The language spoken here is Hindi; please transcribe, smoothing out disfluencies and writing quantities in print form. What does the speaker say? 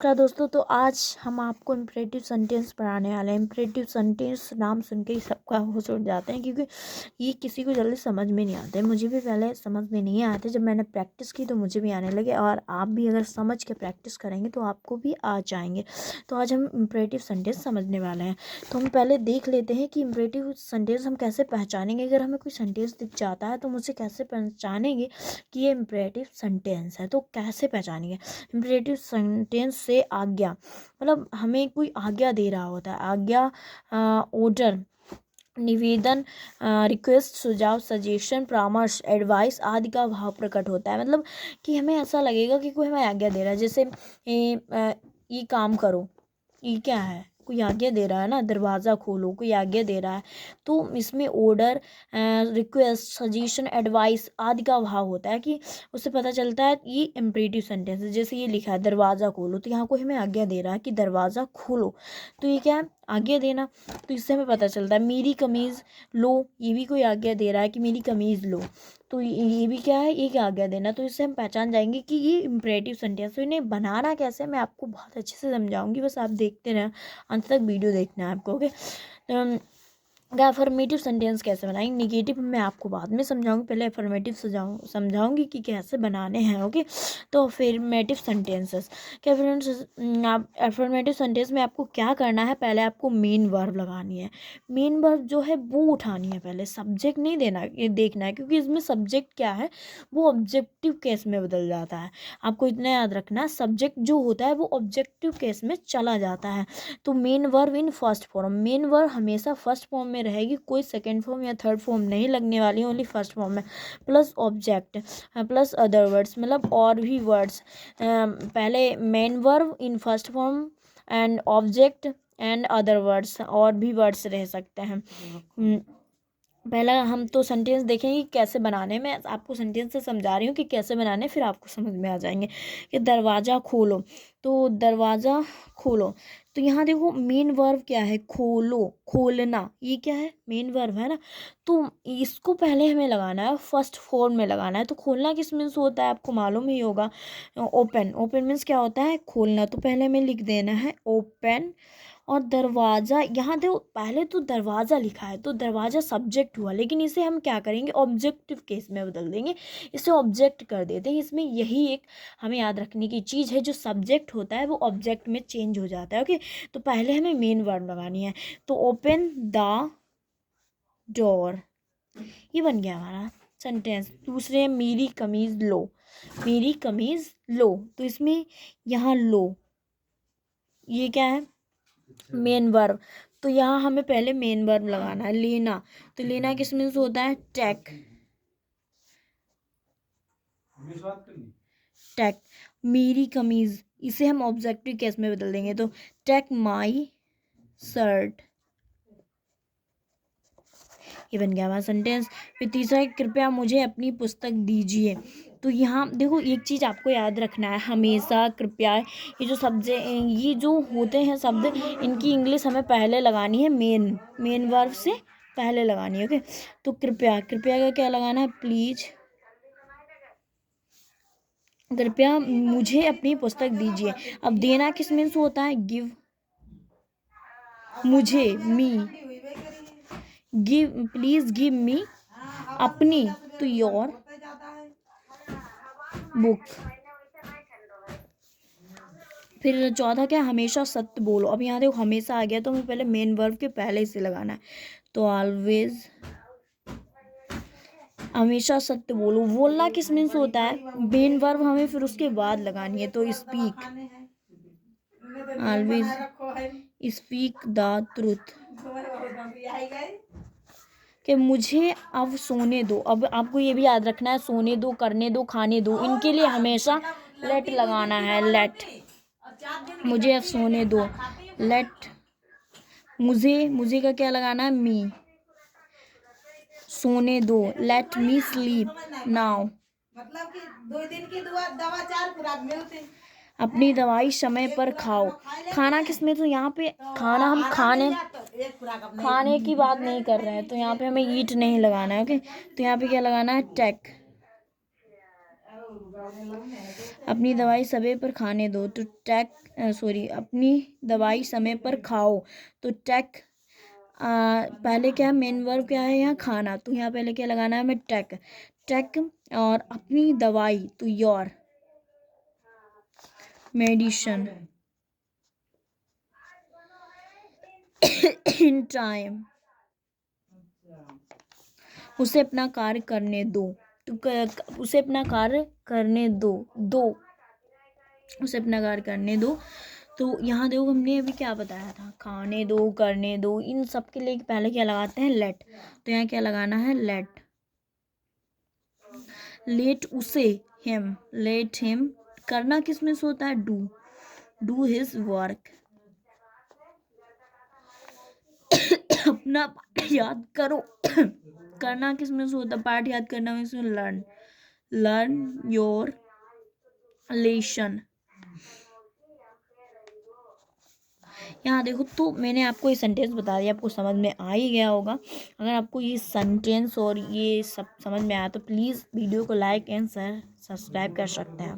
नमस्कार दोस्तों, तो आज हम आपको इम्परेटिव सेंटेंस पढ़ाने वाले हैं। इम्परेटिव सेंटेंस नाम सुन के ही सबका होश उड़ जाते हैं, क्योंकि ये किसी को जल्दी समझ में नहीं आते। मुझे भी पहले समझ में नहीं आते, जब मैंने प्रैक्टिस की तो मुझे भी आने लगे, और आप भी अगर समझ के प्रैक्टिस करेंगे तो आपको भी आ जाएंगे। तो आज हम इम्परेटिव सेंटेंस समझने वाले हैं। तो हम पहले देख लेते हैं कि इम्परेटिव सेंटेंस हम कैसे पहचानेंगे। अगर हमें कोई सेंटेंस दिख जाता है तो मुझे कैसे पहचानेंगे कि ये इम्परेटिव सेंटेंस है, तो कैसे पहचानेंगे। इम्परेटिव सेंटेंस से आज्ञा, मतलब हमें कोई आज्ञा दे रहा होता है। आज्ञा, ऑर्डर, निवेदन, रिक्वेस्ट, सुझाव, सजेशन, परामर्श, एडवाइस आदि का भाव प्रकट होता है। मतलब कि हमें ऐसा लगेगा कि कोई हमें आज्ञा दे रहा है। जैसे ये काम करो, ये क्या है, कोई आज्ञा दे रहा है ना। दरवाज़ा खोलो, कोई आज्ञा दे रहा है। तो इसमें ऑर्डर, रिक्वेस्ट, सजेशन, एडवाइस आदि का भाव होता है, कि उससे पता चलता है ये इम्परेटिव सेंटेंस है। जैसे ये लिखा है दरवाज़ा खोलो, तो यहाँ कोई हमें आज्ञा दे रहा है कि दरवाज़ा खोलो, तो ये क्या है, आज्ञा देना। तो इससे हमें पता चलता है। मेरी कमीज़ लो, ये भी कोई आज्ञा दे रहा है कि मेरी कमीज़ लो, तो ये भी क्या है, एक आज्ञा देना। तो इससे हम पहचान जाएंगे कि ये इम्परेटिव सेंटेंस। तो इन्हें बनाना कैसे, मैं आपको बहुत अच्छे से समझाऊंगी, बस आप देखते रहें, अंत तक वीडियो देखना है आपको। ओके, अफर्मेटिव सेंटेंस कैसे बनाएंगे। निगेटिव मैं आपको बाद में समझाऊंगी, पहले अफर्मेटिव समझाऊंगी कि कैसे बनाने हैं। ओके, तो अफर्मेटिव सेंटेंसेस क्या फ्रेंड्स, आप अफर्मेटिव सेंटेंस में आपको क्या करना है, पहले आपको मेन वर्ब लगानी है। मेन वर्ब जो है वो उठानी है, पहले सब्जेक्ट नहीं देना, ये देखना है, क्योंकि इसमें सब्जेक्ट क्या है वो ऑब्जेक्टिव केस में बदल जाता है। आपको इतना याद रखना है, सब्जेक्ट जो होता है वो ऑब्जेक्टिव केस में चला जाता है। तो main verb in first form, main verb हमेशा फर्स्ट फॉर्म में रहेगी, कोई सेकंड फॉर्म या थर्ड फॉर्म नहीं लगने वाली, ओनली फर्स्ट फॉर्म में। Plus object plus other words, मतलब और भी वर्ड्स। पहले main verb in first form and object and other words, और भी वर्ड्स रह सकते हैं। पहला हम तो सेंटेंस देखेंगे कैसे बनाने में, आपको सेंटेंस से समझा रही हूँ कि कैसे बनाने, फिर आपको समझ में आ जाएंगे। कि दरवाज़ा खोलो, तो दरवाज़ा खोलो, तो यहाँ देखो मेन वर्ब क्या है, खोलो, खोलना, ये क्या है, मेन वर्ब है ना। तो इसको पहले हमें लगाना है, फर्स्ट फॉर्म में लगाना है। तो खोलना किस मीन्स होता है, आपको मालूम ही होगा, ओपन। ओपन मीन्स क्या होता है, खोलना। तो पहले हमें लिख देना है ओपन। और दरवाज़ा, यहाँ देखो पहले तो दरवाज़ा लिखा है, तो दरवाज़ा सब्जेक्ट हुआ, लेकिन इसे हम क्या करेंगे, ऑब्जेक्टिव केस में बदल देंगे, इसे ऑब्जेक्ट कर देते हैं। इसमें यही एक हमें याद रखने की चीज़ है, जो सब्जेक्ट होता है वो ऑब्जेक्ट में चेंज हो जाता है। ओके, तो पहले हमें मेन वर्ब लगानी है। तो ओपन द डोर, ये बन गया हमारा सेंटेंस। दूसरे, मेरी कमीज़ लो, मेरी कमीज़ लो, तो इसमें यहाँ लो, ये क्या है, मेन वर्ब। तो यहाँ हमें पहले मेन वर्ब लगाना है। लेना, तो लेना किस मीन्स होता है, टेक, टेक। मेरी कमीज, इसे हम ऑब्जेक्टिव केस में बदल देंगे, तो टेक माई शर्ट, ये बन गया हमारा सेंटेंस। फिर तीसरा है, कृपया मुझे अपनी पुस्तक दीजिए। तो यहाँ देखो एक चीज़ आपको याद रखना है, हमेशा कृपया, ये जो शब्द, ये जो होते हैं शब्द, इनकी इंग्लिश हमें पहले लगानी है, मेन वर्ब से पहले लगानी है। ओके, तो कृपया, कृपया का क्या लगाना है, प्लीज, कृपया मुझे अपनी पुस्तक दीजिए। अब देना किस मीन्स होता है, गिव, मुझे, मी, गिव, प्लीज गिव मी, अपनी, तो योर बुक। फिर चौथा क्या, हमेशा सत्य बोलो। अब यहाँ देखो हमेशा आ गया, तो हमें पहले मेन वर्ब के पहले इसे लगाना है। तो ऑलवेज, हमेशा सत्य बोलो। बोलना किस मीन्स होता है, मेन वर्ब हमें फिर उसके बाद लगानी है। तो speak, always speak the truth, कि मुझे अब सोने दो। अब आपको ये भी याद रखना है, सोने दो, करने दो, खाने दो, इनके लिए हमेशा लेट लगाना है, लेट, मुझे अब सोने दो, लेट, मुझे, मुझे का क्या लगाना है, मी, सोने दो, लेट मी स्लीप नाउ, मतलब कि 2 दिन की दवा 4 खुराक मिलती, अपनी दवाई समय पर खाओ। खाना किसमें, तो यहाँ पे खाना हम खाने की बात नहीं कर रहे हैं, तो यहाँ पे हमें ईट नहीं लगाना है। ओके, तो यहाँ पे क्या लगाना है, टेक, अपनी दवाई समय पर खाने दो तो अपनी दवाई समय पर खाओ तो पहले क्या मेन वर्ब क्या है यहाँ खाना, तो यहाँ पहले क्या लगाना है हमें टेक और अपनी दवाई तो योर मेडिशन इन टाइम, उसे अपना कार्य करने दो तो उसे अपना कार्य करने दो उसे अपना कार्य करने दो। तो यहाँ देखो हमने अभी क्या बताया था, खाने दो, करने दो, इन सब के लिए पहले क्या लगाते हैं लेट, तो यहाँ क्या लगाना है लेट उसे लेट हिम करना किस में से होता है डू हिज वर्क। अपना पाठ याद करो करना किस में से होता है, पाठ याद करना में से लर्न योर लेशन। यहाँ देखो तो मैंने आपको ये सेंटेंस बता दिया, आपको समझ में आ ही गया होगा। अगर आपको ये सेंटेंस और ये सब समझ में आया तो प्लीज़ वीडियो को लाइक एंड सब्सक्राइब कर सकते हैं आप।